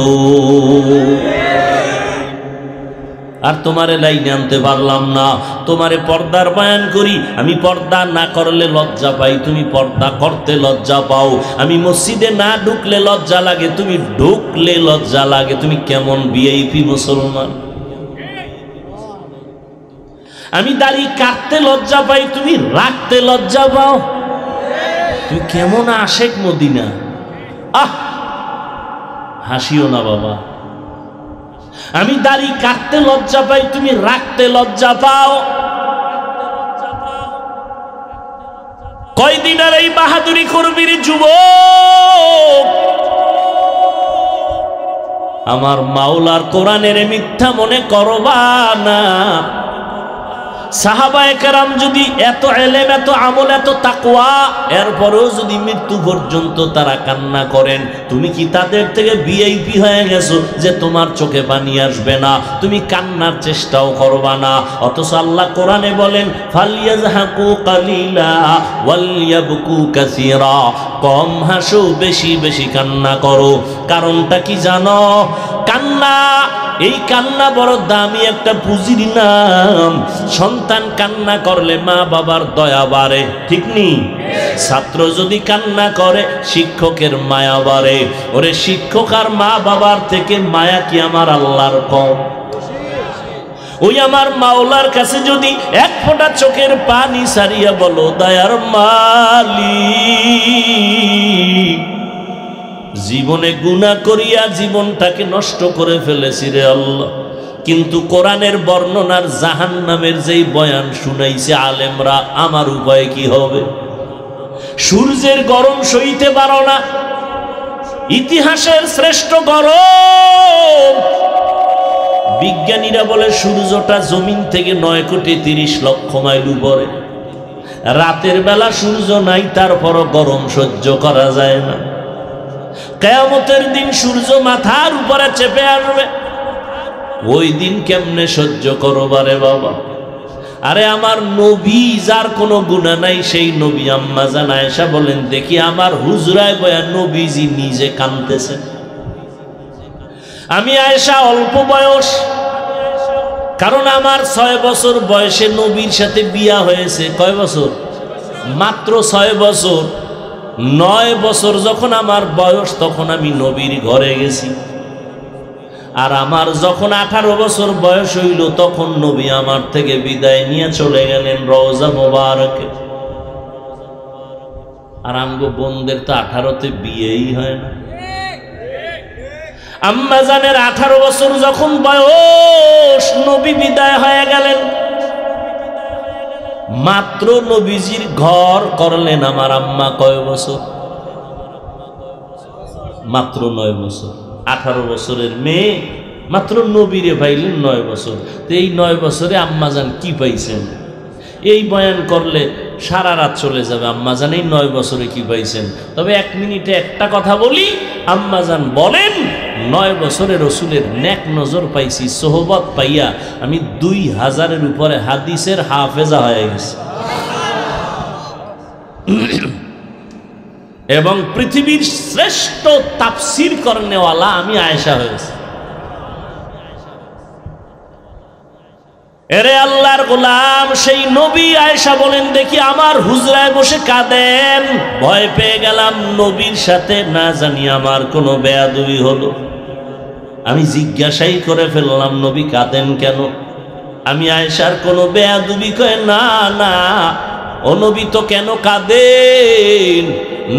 আর তোমারে লাইনে আনতে পারলাম না, তোমারে পর্দার বয়ান করি, আমি পর্দা না করলে লজ্জা পাই, তুমি পর্দা করতে লজ্জা পাও। আমি মসজিদে না ঢুকলে লজ্জা লাগে, তুমি ঢুকলে লজ্জা লাগে। তুমি কেমন ভিআইপি মুসলমান? আমি দাড়ি কাটতে লজ্জা পাই, তুমি রাখতে লজ্জা পাও। তুমি কেমন আশেক মদিনা। আহ, হাসিও না বাবা। আমি দাড়ি কাটতে লজ্জা পাই, তুমি রাখতে লজ্জা পাও। কয়দিন আর এই বাহাদুরি করবি রে যুবক? আমার মাওলার কোরআনের মিথ্যা মনে করবা না। সাহাবায়ে কেরাম যদি এত ইলম, এত আমল, এত তাকওয়া, এরপরেও যদি মৃত্যু পর্যন্ত তারা কান্না করেন, তুমি কি তাদের থেকে ভিআইপি হয়ে গেছো যে তোমার চোখে পানি আসবে না, তুমি কান্নার চেষ্টাও করবা না? অথচ আল্লাহ কোরআনে বলেন ফালিয়াজহাকু কালিলা ওয়ালইয়াবকু কাসীরা, কম হাসো, বেশি বেশি কান্না করো। কারণটা কি জানো? কান্না, এই কান্না বড় দামি একটা পুঁজির নাম। সন্তান কান্না করলে মা বাবার দয়া বাড়ে, ঠিক নি? ছাত্র যদি কান্না করে শিক্ষকের মায়া বাড়ে। ওরে শিক্ষক আর মা বাবার থেকে মায়া কি আমার আল্লাহর কম? ওই আমার মাওলার কাছে যদি এক ফোঁটা চোখের পানি সারিয়া বলো, দয়ার মালিক, জীবনে গুনাহ করিয়া জীবনটাকে নষ্ট করে ফেলেছি রে আল্লাহ, কিন্তু কোরআনের বর্ণনার জাহান্নামের যেই বয়ান শুনাইছে আলেমরা, আমার উপায় কি হবে? সূর্যের গরম সইতে পারো না, ইতিহাসের শ্রেষ্ঠ গরম। বিজ্ঞানীরা বলে সূর্যটা জমিন থেকে 9,30,00,000 মাইল উপরে। রাতের বেলা সূর্য নাই, তারপরও গরম সহ্য করা যায় না। কিয়ামতের দিন সূর্য মাথার উপরে চেপে আসবে, ওই দিন কেমনে সহ্য করবারে বাবা? আরে আমার নবী, যার কোনো গুনাহ নাই, সেই নবী আম্মা জান আয়েশা বলেন, দেখি আমার হুজরায় বয়া নবীজি নিজে কাঁদতেছেন। আমি আয়েশা অল্প বয়স, কারণ আমার 6 বছর বয়সে নবীর সাথে বিয়া হয়েছে। কয় বছর? মাত্র 6 বছর। 9 বছর যখন আমার বয়স, তখন আমি নবীর ঘরে গেছি। আর আমার যখন 18 বছর বয়স হইল, তখন নবী আমার থেকে বিদায় নিয়ে চলে গেলেন রওজা মোবারকে। আর আমগো বোনদের তো 18তে বিয়েই হয় না। আম্মা জানের 18 বছর যখন বয়স, নবী বিদায় হয়ে গেলেন। মাত্র নবীজির ঘর করলেন আমার আম্মা কয় বছর? মাত্র 9 বছর। 18 বছরের মেয়ে মাত্র নবীরে পাইলেন 9 বছর। তো এই 9 বছরে আম্মাজান কি পাইছেন? এই বয়ান করলে সারা রাত চলে যাবে। আম্মাজান এই 9 বছরে কি পাইছেন? তবে 1 মিনিটে একটা কথা বলি। আম্মাজান বলেন, 9 বছরে রসুলের নেক নজর পাইছি, সোহবত পাইয়া আমি 2000-এর উপরে হাদিসের হাফেজা হয়ে গেছি, এবং পৃথিবীর শ্রেষ্ঠ তাফসীর করনেওয়ালা আমি আয়েশা হয়েছি। এরে আল্লাহর গোলাম, সেই নবী আয়েশা বলেন, দেখি আমার হুজরায় বসে কাঁদেন। ভয় পেয়ে গেলাম, নবীর সাথে না জানি আমার কোনো বেয়াদবি হলো। আমি জিজ্ঞাসাই করে ফেললাম, নবী কাঁদেন কেন? আমি আয়েশার কোনো বেয়াদবি? কয় না না, ও নবী তো কেন কাঁদেন?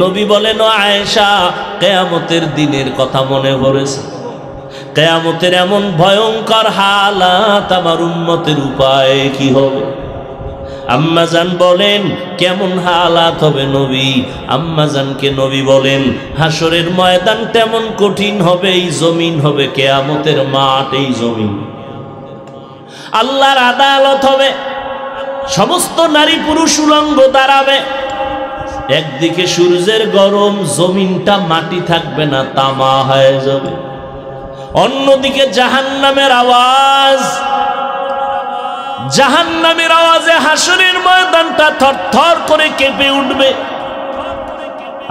নবী বলেন, ও আয়েশা, কিয়ামতের দিনের কথা মনে পড়েছে। কিয়ামতের এমন ভয়ঙ্কর হালাত, আমার উম্মতের উপায় কি হবে? আম্মাজান বলেন, কেমন হালাত হবে নবী? আম্মাজানকে নবী বলেন, হাসরের ময়দান তেমন কঠিন হবে, এই জমিন হবে কিয়ামতের মাঠ। এই জমিন আল্লাহর আদালত হবে, সমস্ত নারী পুরুষ উলঙ্গ দাঁড়াবে। একদিকে সূর্যের গরম, জমিনটা মাটি থাকবে না, তামা হয়ে যাবে। অন্যদিকে জাহান্নামের আওয়াজ, জাহান্নামের আওয়াজে হাসরের ময়দানটা থরথর করে কেঁপে উঠবে।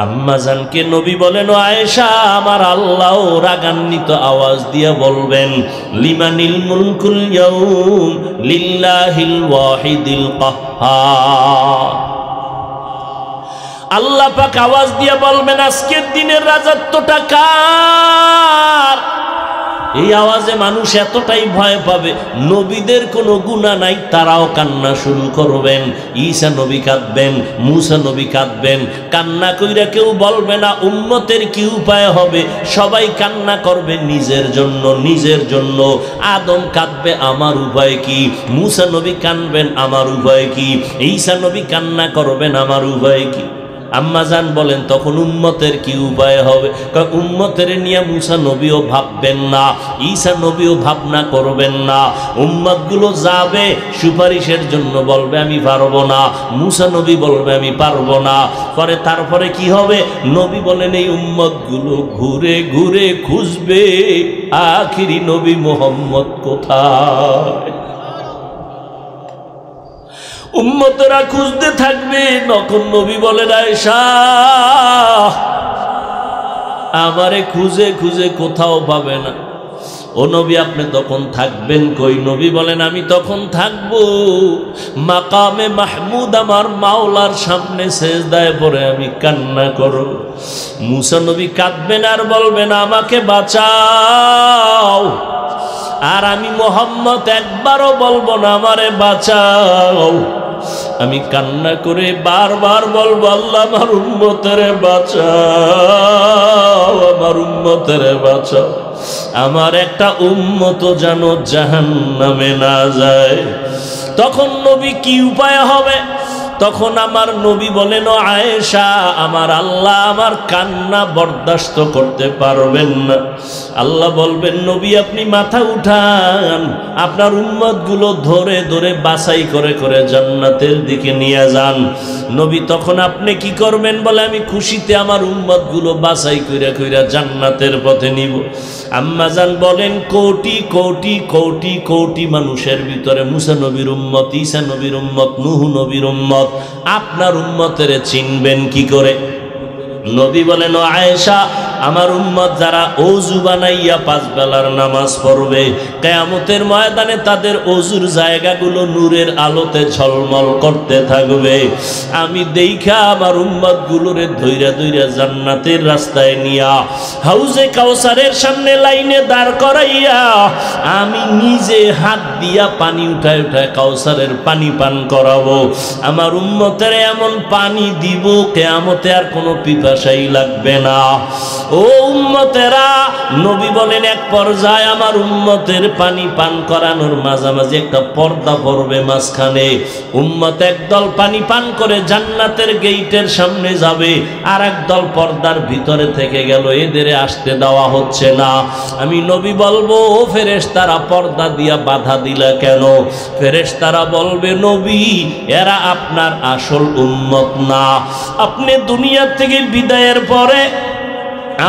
আম্মাজানকে নবী বলেন, ও আয়েশা, আমার আল্লাহ রাগান্বিত আওয়াজ দিয়ে বলবেন, লিমানিল মুলকুল ইয়াউম লিল্লাহিল ওয়াহিদিল কাহ্হার। আল্লাহ পাক আওয়াজ দিয়ে বলবেন, আজকের দিনের রাজত্বটা কার? এই আওয়াজে মানুষ এতটাই ভয় পাবে, নবীদের কোনো গুনাহ নাই, তারাও কান্না শুরু করবেন। ঈসা নবী কাঁদবেন, মুসা নবী কাঁদবেন। কান্না কইরা কেউ বলবে না উম্মতের কি উপায় হবে, সবাই কান্না করবে নিজের জন্য, নিজের জন্য। আদম কাঁদবে, আমার উপায় কি? মুসা নবী কাঁদবেন, আমার উপায় কি? ঈসা নবী কান্না করবেন, আমার উপায় কি? আম্মাজান বলেন, তখন উম্মতের কি উপায় হবে? উম্মতের নিয়ে মুসা নবীও ভাববেন না, ঈসা নবীও ভাবনা করবেন না। উম্মতগুলো যাবে সুপারিশের জন্য, বলবে আমি পারবো না। মুসা নবী বলবে আমি পারবো না। পরে তারপরে কি হবে? নবী বলেন, এই উম্মতগুলো ঘুরে ঘুরে খুঁজবে আখিরি নবী মুহাম্মদ কোথায়। উম্মতেরা খুঁজতে থাকবে। তখন নবী বলেন, আয়েশা, আমারে খুঁজে খুঁজে কোথাও পাবে না। ও নবী, আপনি তখন থাকবেন কই? নবী বলেন, আমি তখন থাকবো মাকামে মাহমুদ, আমার মাওলার সামনে সেজদায় পড়ে আমি কান্না করব। মুসা নবী কাঁদবেন আর বলবেন, আমাকে বাঁচাও। আর আমি মুহাম্মদ একবারও বলবো না আমারে বাঁচাও। আমি কান্না করে বারবার বলবো, আল্লাহ আমার উম্মতের বাঁচাও, আমার উম্মতের বাঁচাও। আমার একটা উম্মত যেন জাহান্নামে না যায়। তখন নবী কি উপায় হবে? তখন আমার নবী বলেন, ও আয়েশা, আমার আল্লাহ আমার কান্না বরদাস্ত করতে পারবেন না। আল্লাহ বলবেন, নবী আপনি মাথা উঠান, আপনার উম্মতগুলো ধরে ধরে বাছাই করে করে জান্নাতের দিকে নিয়ে যান। নবী তখন আপনি কি করবেন? বলে, আমি খুশিতে আমার উম্মতগুলো বাছাই কইরা কইরা জান্নাতের পথে নিব। আম্মাজান বলেন, কোটি কোটি কোটি কোটি মানুষের ভিতরে মুসা নবীর উম্মত, ঈসা নবীর উম্মত, নূহ নবীর উম্মত, আপনার উম্মতের চিনবেন কি করে? নবী বলেন, ও আয়েশা, আমার উম্মত যারা ওযু বানাইয়া 5 বেলার নামাজ পড়বে, কিয়ামতের ময়দানে তাদের ওযুর জায়গাগুলো নূরের আলোতে ঝলমল করতে থাকবে। আমি দেইখা আমার উম্মতগুলোরে ধইরা ধইরা জান্নাতের রাস্তায় নিয়া হাউজে কাউসারের সামনে লাইনে দাঁড় করাইয়া আমি নিজে হাত দিয়া পানি উঠায় উঠায় কাউসারের পানি পান করাবো। আমার উম্মতের এমন পানি দিব, কিয়ামতে আর কোনো পিপাসাই লাগবে না। ও উম্মতেরা, নবী বলেন, এক পর্যায়ে আমার উম্মতের পানি পান করানোর মাঝামাঝি একটা পর্দা পড়বে মাঝখানে। উম্মত একদল পানি পান করে জান্নাতের গেইটের সামনে যাবে, আর একদল পর্দার ভিতরে থেকে গেল, এদের আসতে দেওয়া হচ্ছে না। আমি নবী বলবো, ও ফেরেশতারা পর্দা দিয়া বাধা দিলা কেন? ফেরেশতারা বলবে, নবী এরা আপনার আসল উম্মত না। আপনি দুনিয়া থেকে বিদায়ের পরে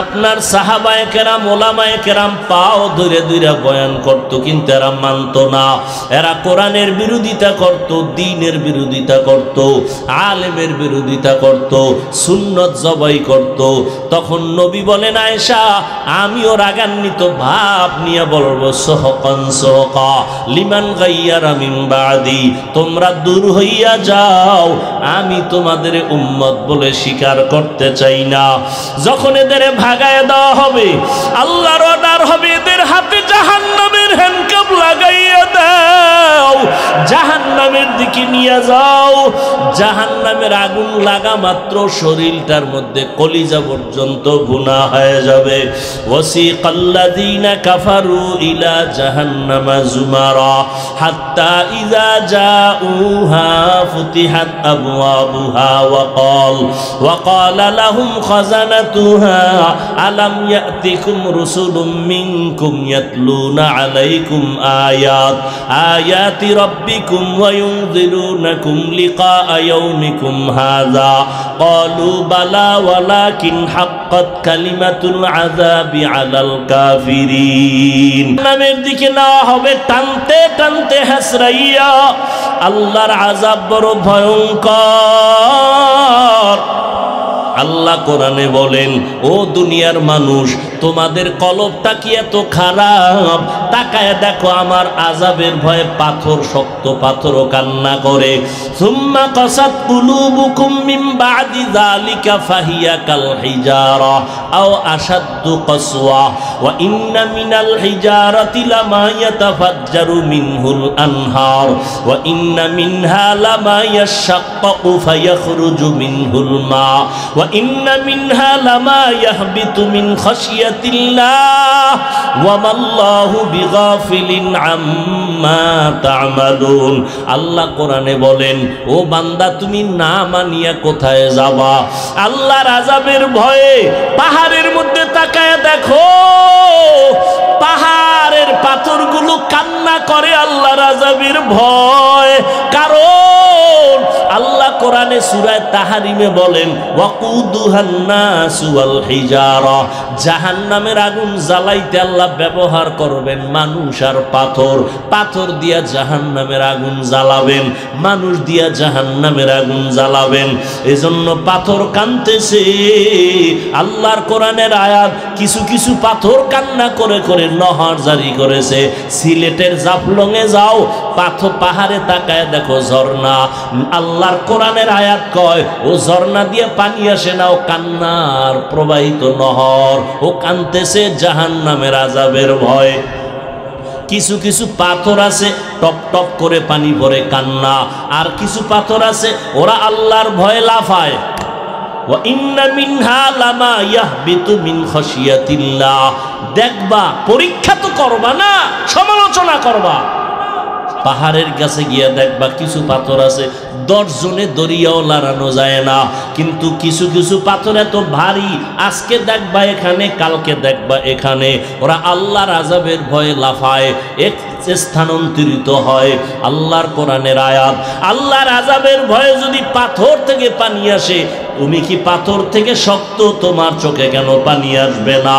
আপনার সাহাবায়ে কেরাম, ওলামায়ে কেরাম পাও ধরে ধরে বয়ান করত, কিন্তু এরা মানত না। এরা কোরআনের বিরোধিতা করত, দ্বীনের বিরোধিতা করত, আলেমের বিরোধিতা করত, সুন্নত জবাই করত। তখন নবী বলেন, আয়েশা, আমিও রাগান্বিত ভাব নিয়ে বলবো, সহকান সহকা লিমান গাইয়ারা মিন বাদি, তোমরা দূর হইয়া যাও, আমি তোমাদের উম্মত বলে স্বীকার করতে চাই না। যখন এদের ভাগায় দেওয়া হবে, আল্লাহর অর্ডার হবে, এদের হাতে জাহান্নামের হ্যান্ডকাপ লাগাইয়া দাও, জাহান্নামের দিকে নিয়ে যাও। জাহান্নামের আগুন লাগা মাত্র শরীরটার মধ্যে কলিজা পর্যন্ত গুনাহ হয়ে যাবে। ওয়াসিকাল্লাযীনা কাফারু ইলা জাহান্নামা যুমারা হাত্তা ইযা জাউহা ফুতিহাত আবওয়াবুহা ওয়া ক্বালা লাহুম খাযানাতুহা আলাম ইয়াতিকুম রুসুলুম মিনকুম ইয়াতলুনা আলাইকুম আয়াতি রাব্বিকুম ওয়া ইউনযিরুনাকুম লিকা ইয়াউমিকুম হাযা ক্বালু বালা ওয়ালাকিন হাক্কাত কালিমাতুল আযাবি আলাল কাফিরিন। নামের দিকে নেওয়া হবে টানতে টানতে হাসরাইয়া। আল্লাহর আযাব বড় ভয়ঙ্কর। আল্লাহ কোরআনে বলেন, ও দুনিয়ার মানুষ, তোমাদের কলবটা কি এত খারাপ? তাকায় দেখো, আমার আযাবের ভয়ে পাথর, শক্ত পাথরও কান্না করে। সুম্মা কাসাত কুলুবুকুম মিন বাদি যালিকা ফাহিয়া কাল হিজারা আও আশাদ্দু কাসওয়া ওয়া ইন্না মিনাল হিজারাতি লামা ইয়াতাফাজ্জারু মিনহুল আনহার ওয়া ইন্না মিনহা লামা ইয়াশাক্কাকু ফায়াখরুজু মিনহুল মা ওয়া ইন্না মিনহা লামা ইয়াহবিতু মিন খাশিয়াতিল্লাহ ওয়া মাল্লাহু বিগাফিলিন আম্মা তা'মালুন। আল্লাহ কোরআনে বলেন, ও বান্দা, তুমি না মানিয়া কোথায় যাবা? আল্লাহর আযাবের ভয়ে পাহাড়ের মধ্যে তাকায় দেখো, পাহাড়ের পাথরগুলো কান্না করে আল্লাহর আযাবের ভয়। কারণ আল্লাহ কোরআনে সূরা তাহরিমে বলেন, ওয়াকুদুহান নাসু ওয়াল হিজারা, জাহান্নামের আগুন জ্বালাইতে আল্লাহ ব্যবহার করবেন মানুষ আর পাথর। পাথর দিয়া জাহান্নামের আগুন জ্বালাবেন, মানুষ দিয়া জাহান্নামের আগুন জ্বালাবেন। এজন্য পাথর কাঁদতেছে। আল্লাহর কোরআনের আয়াত, কিছু কিছু পাথর কান্না করে করে নহর জারি করেছে। সিলেটের জাফলংয়ে যাও, পাহাড়ে তাকায় দেখো ঝর্ণা। আল্লাহর কোরআনের আয়াত কয়, ও ঝর্ণা দিয়ে পানি আসে না, ও কান্নার প্রবাহিত নহর। ও কাঁদতেছে জাহান্নামের আযাবের ভয়। কিছু কিছু পাথর আছে টপ টপ করে পানি পড়ে কান্না, আর কিছু পাথর আছে ওরা আল্লাহর ভয়ে লাফায়। ওয়া ইন্না মিনহা লামা ইয়াহবিতু মিন খাশিয়াতিল্লাহ। দেখবা, পরীক্ষা তো করবা না, সমালোচনা করবা। পাহাড়ের কাছে গিয়া দেখবা কিছু পাথর আছে 10 জনে দরিয়াও লড়ানো যায় না, কিন্তু কিছু কিছু পাথর এত ভারী, আজকে দেখবা এখানে, কালকে দেখবা এখানে, ওরা আল্লাহর আযাবের ভয়ে লাফায়, এক স্থানান্তরিত হয়। আল্লাহর কোরআনের আয়াত, আল্লাহর আযাবের ভয়ে যদি পাথর থেকে পানি আসে, তুমি কি পাথর থেকে শক্ত, তোমার চোখে কেন পানি আসবে না?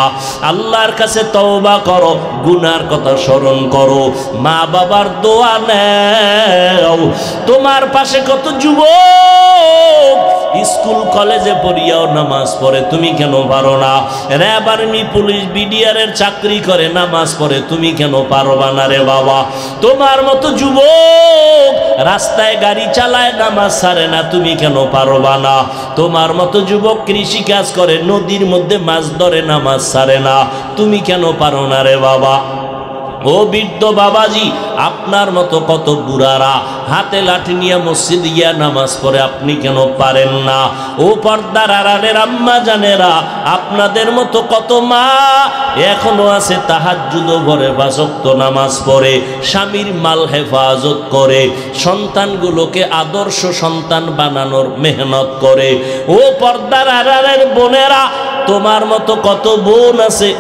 আল্লাহর কাছে তওবা করো, গুনার কথা স্মরণ করো, মা বাবার দোয়া নেও। তোমার পাশে কত যুবক স্কুল কলেজে পড়িয়াও নামাজ পড়ে, তুমি কেন পারো না? র্যাব, আর্মি, পুলিশ, বিডিআরের চাকরি করে, নামাজ পড়ে, তুমি কেন পারবা না রে বাবা? তোমার মতো যুবক রাস্তায় গাড়ি চালায়, নামাজ ছাড়ে না, তুমি কেন পারবা না? তোমার মতো যুবক কৃষি কাজ করে, নদীর মধ্যে মাছ ধরে, নামাজ ছাড়ে না, তুমি কেন পারো না রে বাবা? ও বৃদ্ধ বাবাজি, আপনার মতো কত বুড়ারা হাতে লাঠি নিয়ে মসজিদ গিয়া নামাজ পড়ে, আপনি কেন পারেন না? ও পর্দার আড়ালের আম্মা জানেরা, আপনাদের মতো কত মা এখনো আছে তাহাজ্জুদ ভরে 5 ওয়াক্ত নামাজ পড়ে, স্বামীর মাল হেফাজত করে, সন্তানগুলোকে আদর্শ সন্তান বানানোর মেহনত করে। ও পর্দার আড়ালের বোনেরা, তোমার মতো কত বোন আছে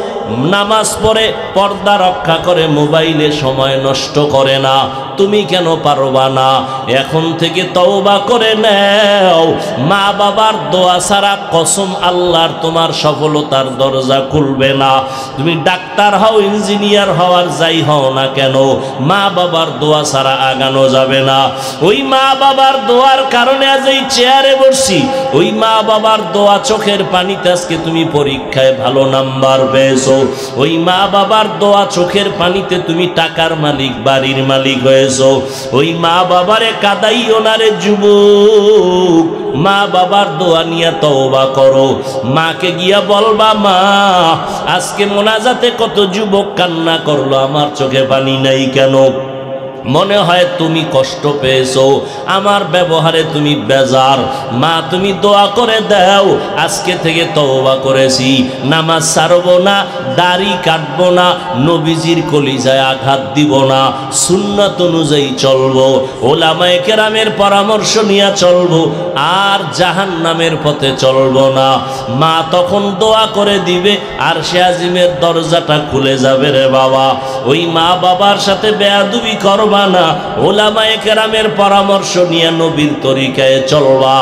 নামাজ পড়ে, পর্দা রক্ষা করে, মোবাইলে সময় নষ্ট করে না, তুমি কেন পারবা না? এখন থেকে তওবা করে নাও। মা বাবার দোয়া ছাড়া কসম আল্লাহর তোমার সফলতার দরজা খুলবে না। তুমি ডাক্তার হও, ইঞ্জিনিয়ার হও, আর যাই হও না কেন, মা বাবার দোয়া ছাড়া আগানো যাবে না। ওই মা বাবার দোয়ার কারণে আজ এই চেয়ারে বসছি, ওই মা বাবার দোয়া, চোখের পানিতে আজকে তুমি পরীক্ষায় ভালো নাম্বার পেয়েছো, ওই মা বাবার দোয়া, চোখের পানিতে তুমি টাকার মালিক, বাড়ির মালিক হয়েছো। ওই মা বাবারে কাদাইও না রে যুবক, মা বাবার দোয়া নিয়ে তওবা করো। মাকে গিয়া বলবা, মা আজকে মোনাজাতে কত যুবক কান্না করলো, আমার চোখে পানি নাই কেন? মনে হয় তুমি কষ্ট পেয়েছো, আমার ব্যবহারে তুমি বেজার। মা তুমি দোয়া করে দাও, আজকে থেকে তওবা করেছি, নামাজ ছাড়বো না, দাড়ি কাটবো না, নবীজির কলিজায় আঘাত দিব না, সুন্নাত অনুযায়ী চলবো, ওলামায়ে কেরামের পরামর্শ নিয়ে চলবো, আর জাহান্নামের পথে চলবো না। মা তখন দোয়া করে দিবে, আর সে আজিমের দরজাটা খুলে যাবে রে বাবা। ওই মা বাবার সাথে বেয়াদবি করবা না, ওলামায়ে কেরামের পরামর্শ নিয়ে নবীর তরিকায় চলবা।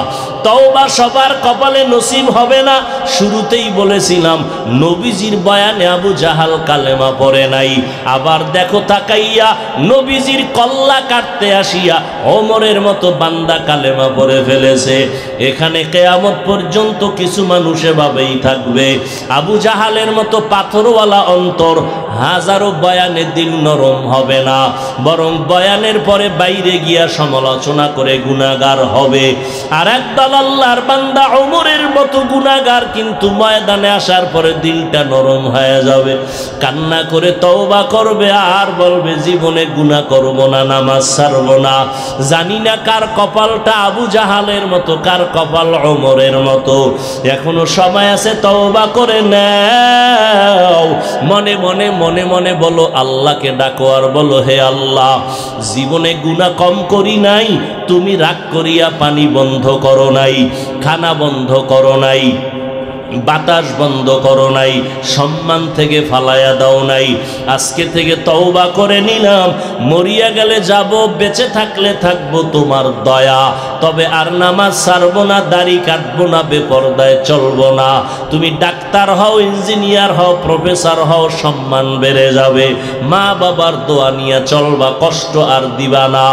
তওবা সবার কপালে নসিব হবে না। শুরুতেই বলেছিলাম, নবীজির বয়ানে আবু জাহাল কালেমা পড়ে নাই, আবার দেখো তাকাইয়া নবীজির কল্লা কাটতে আসিয়া ওমরের মতো বান্দা কালেমা পড়ে ফেলেছে। এখানে কিয়ামত পর্যন্ত কিছু মানুষ এভাবেই থাকবে, আবু জাহালের মতো পাথরওয়ালা অন্তর, হাজারো বয়ানে দিল নরম হবে না, বরং বয়ানের পরে বাইরে গিয়া সমালোচনা করে গুনাহগার হবে। আর একদল আল্লাহর বান্দা ওমরের মতো গুনাহগার, কিন্তু ময়দানে আসার পরে দিলটা নরম হয়ে যাবে, কান্না করে তওবা করবে, আর বলবে জীবনে গুনাহ করব না, নামাজ ছাড়ব না। জানি না কার কপালটা আবু জাহালের মতো, কার কপাল ওমরের মতো। এখনো সময় আছে, তওবা করে নাও। মনে মনে মনে মনে বলো, আল্লাহকে ডাকো, আর বলো, হে আল্লাহ, জীবনে গুনাহ কম করি নাই, তুমি রাগ করিয়া পানি বন্ধ করো নাই, খানা বন্ধ করো নাই, বাতাস বন্ধ করো নাই, সম্মান থেকে ফালাইয়া দাও নাই। আজকে থেকে তওবা করে নিলাম, মরিয়া গেলে যাব, বেঁচে থাকলে থাকবো তোমার দয়া, তবে আর নামাজ ছাড়বো না, দাড়ি কাটবো না, বেপরদায় চলবো না। তুমি ডাক্তার হও, ইঞ্জিনিয়ার হও, প্রফেসর হও, সম্মান বেড়ে যাবে। মা বাবার দোয়া নিয়ে চলবা, কষ্ট আর দিবা না।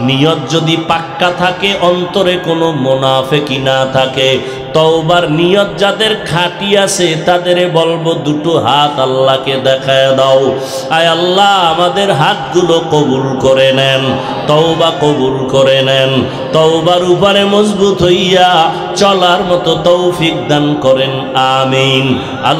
নিয়ত যদি পাক্কা থাকে, অন্তরে কোনো মুনাফিকি না থাকে, তওবার নিয়ত যাদের খাঁটি আছে, তাদের বলবো, দুটো হাত আল্লাহকে দেখায় দাও। আয় আল্লাহ, আমাদের হাতগুলো কবুল করে নেন, তওবা কবুল করে নেন, তওবার উপরে মজবুত হইয়া চলার মতো তৌফিক দান করেন, আমিন। আল্লাহ